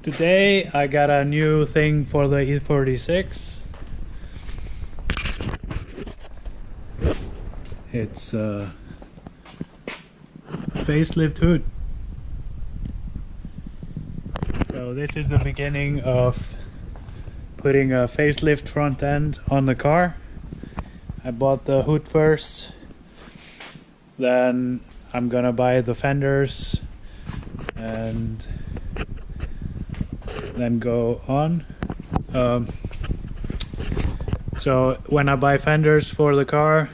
Today I got a new thing for the E46. It's a facelift hood. So this is the beginning of putting a facelift front end on the car. I bought the hood first, then I'm gonna buy the fenders and then go on. So when I buy fenders for the car,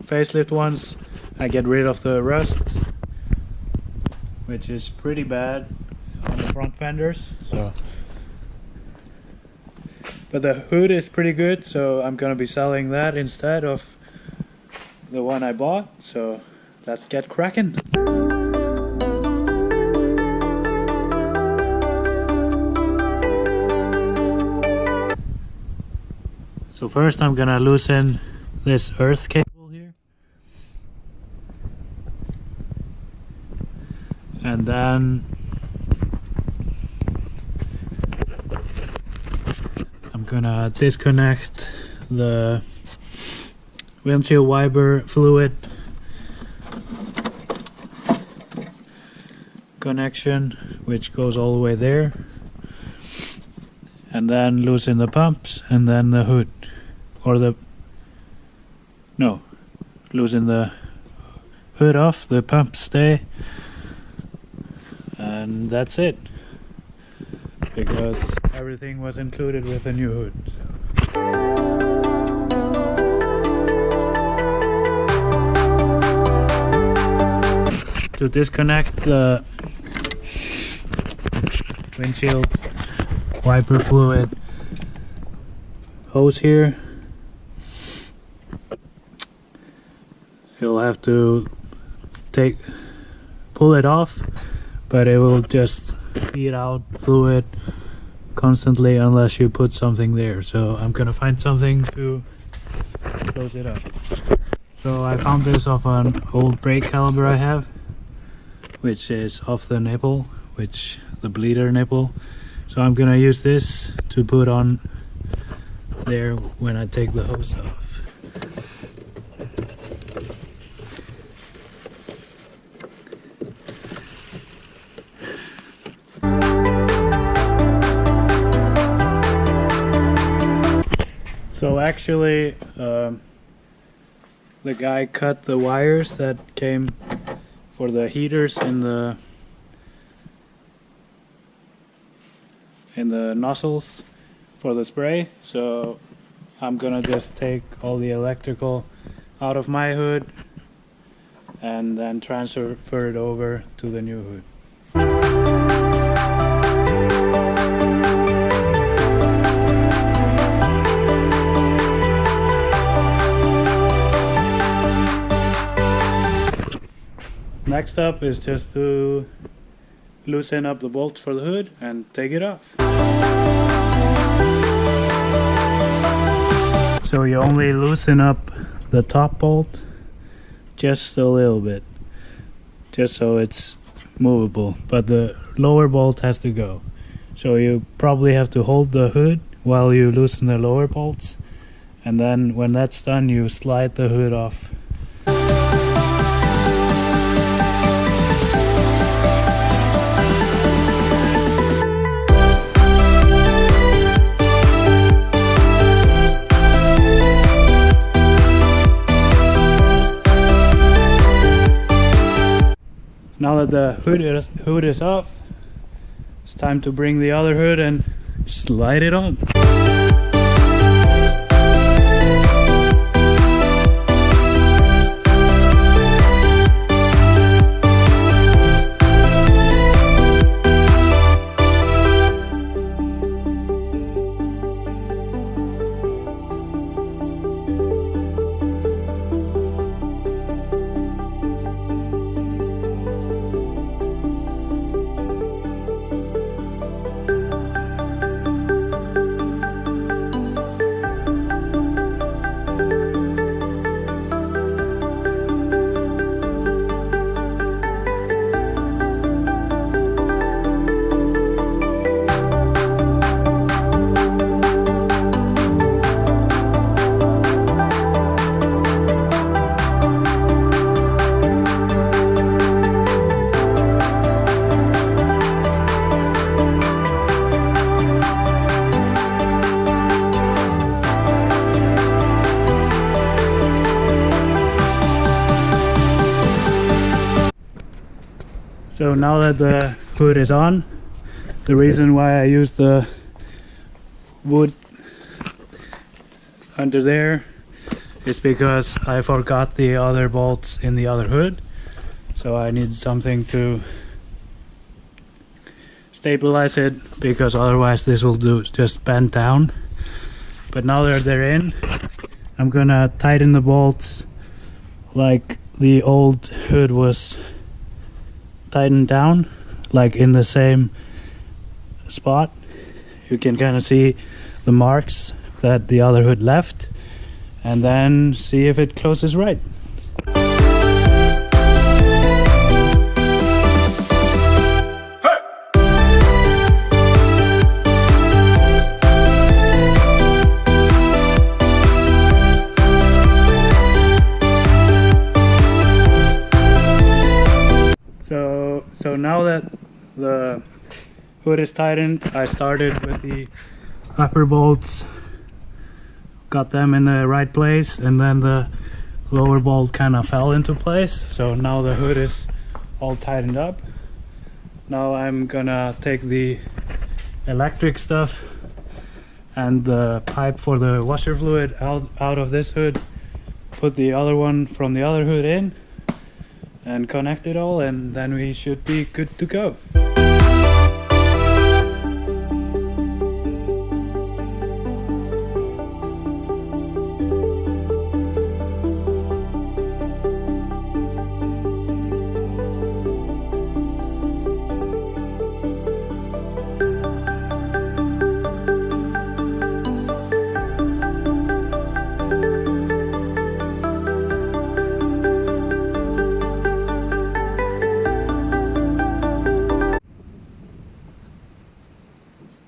facelift ones, I get rid of the rust, which is pretty bad on the front fenders. But the hood is pretty good, so I'm gonna be selling that instead of the one I bought. So let's get cracking. So first I'm gonna loosen this earth cable here, and then I'm gonna disconnect the windshield wiper fluid connection, which goes all the way there, and then loosen the pumps and then the hood, loosen the hood off, the pumps stay, and that's it, because everything was included with a new hood. To disconnect the windshield wiper fluid hose here, you'll have to pull it off, but it will just feed out fluid constantly unless you put something there. So I'm gonna find something to close it up. So I found this off an old brake caliper I have, which is off the nipple, the bleeder nipple. So I'm gonna use this to put on there when I take the hose off. So actually, the guy cut the wires that came for the heaters in the nozzles for the spray. So I'm gonna just take all the electrical out of my hood and then transfer it over to the new hood. Next up is just to loosen up the bolts for the hood and take it off. So you only loosen up the top bolt just a little bit, just so it's movable, but the lower bolt has to go. So you probably have to hold the hood while you loosen the lower bolts, and then when that's done you slide the hood off. Now that the hood is off, it's time to bring the other hood and slide it on. So now that the hood is on, the reason why I use the wood under there is because I forgot the other bolts in the other hood, so I need something to stabilize it, because otherwise this will just bend down. But now that they're in, I'm gonna tighten the bolts like the old hood was tightened down, like in the same spot. You can kind of see the marks that the other hood left, and then see if it closes right. So now that the hood is tightened, I started with the upper bolts, got them in the right place, and then the lower bolt kind of fell into place. So now the hood is all tightened up. Now I'm gonna take the electric stuff and the pipe for the washer fluid out of this hood, put the other one from the other hood in, and connect it all, and then we should be good to go.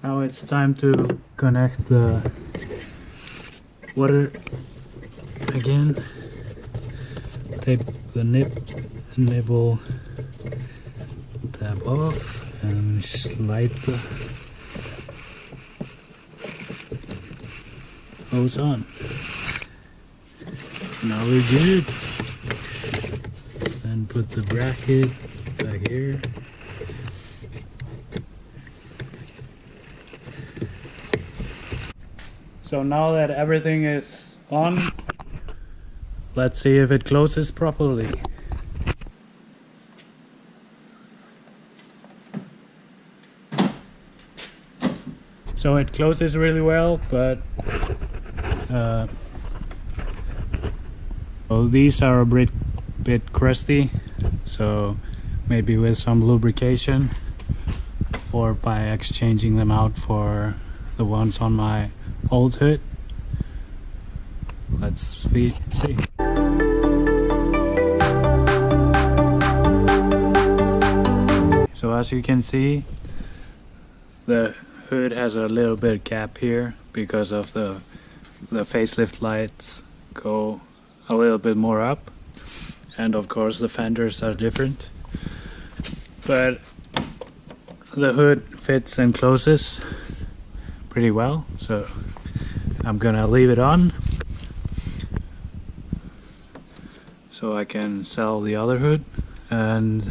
Now it's time to connect the water again. Take the nipple tab off and slide the hose on. Now we're good. Then put the bracket back here. So now that everything is on, let's see if it closes properly. So it closes really well, but well, these are a bit crusty, so maybe with some lubrication or by exchanging them out for the ones on my old hood. Let's see. So as you can see, the hood has a little bit gap here because of the facelift lights go a little bit more up, and of course the fenders are different, but the hood fits and closes pretty well, so I'm gonna leave it on so I can sell the other hood, and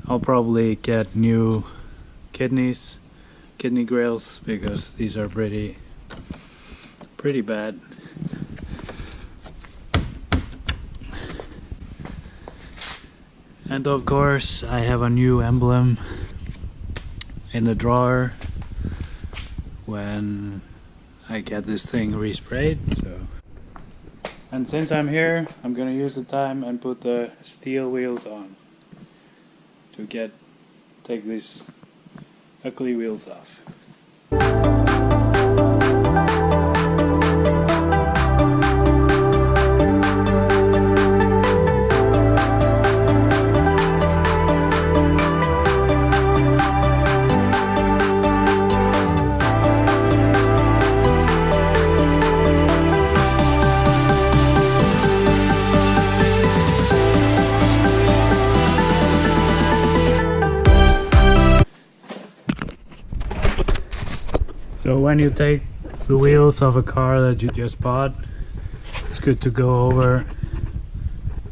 I'll probably get new kidney grills because these are pretty bad. And of course I have a new emblem in the drawer when I get this thing resprayed. And since I'm here, I'm gonna use the time and put the steel wheels on to take these ugly wheels off. So when you take the wheels of a car that you just bought, it's good to go over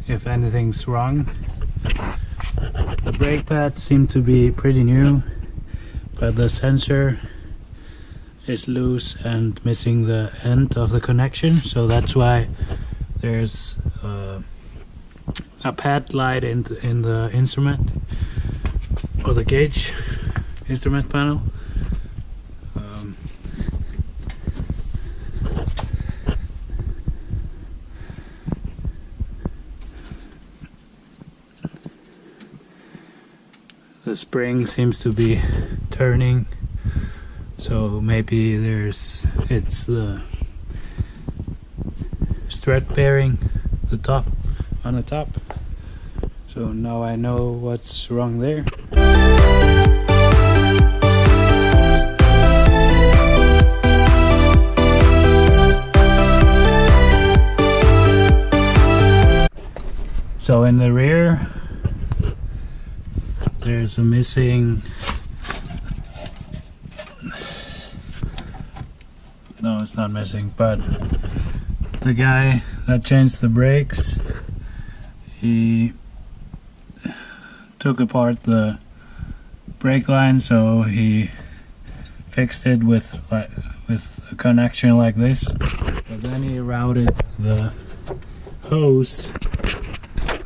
if anything's wrong. The brake pads seem to be pretty new, but the sensor is loose and missing the end of the connection, so that's why there's a pad light in the instrument or the gauge instrument panel. The spring seems to be turning, so maybe it's the strut bearing, the top on the top. So now I know what's wrong there. So in the rear there's a missing, no, it's not missing, but the guy that changed the brakes, he took apart the brake line, so he fixed it with a connection like this, but then he routed the hose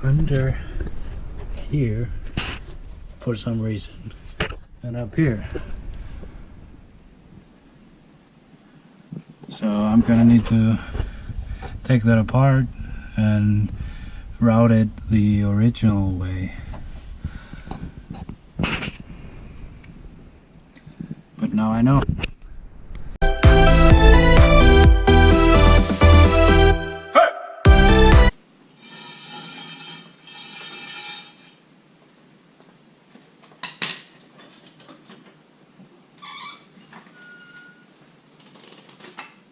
under here for some reason and up here. So I'm gonna need to take that apart and route it the original way. But now I know.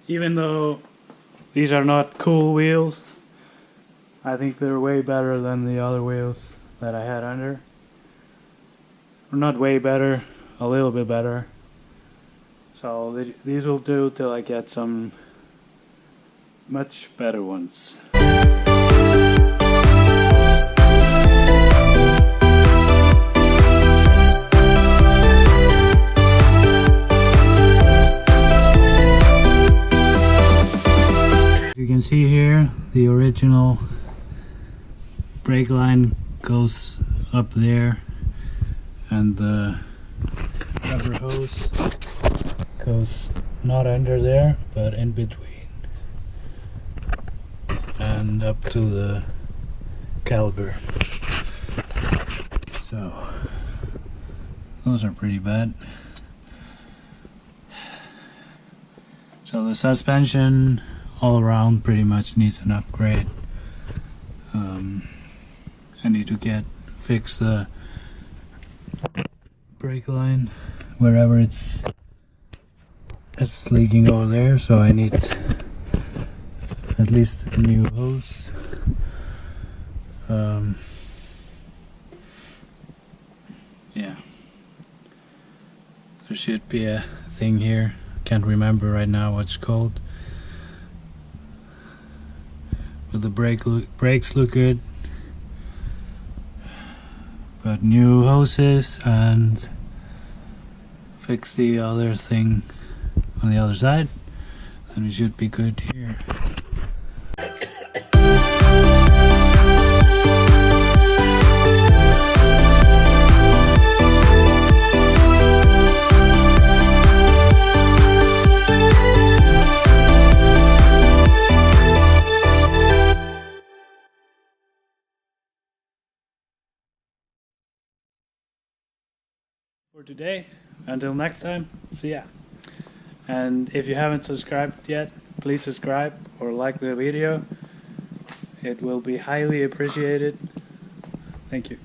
Even though these are not cool wheels, I think they're way better than the other wheels that I had under. Or not way better, a little bit better. So these will do till I get some much better ones. You can see here the original brake line goes up there, and the rubber hose goes not under there but in between and up to the caliper. So those are pretty bad. So the suspension all around pretty much needs an upgrade. I need to fix the brake line wherever it's leaking over there, so I need at least a new hose. Yeah, there should be a thing here, can't remember right now what it's called. But the brakes look good, but new hoses and fix the other thing on the other side, and it should be good here. For today, until next time, see ya. And if you haven't subscribed yet, please subscribe or like the video. It will be highly appreciated. Thank you.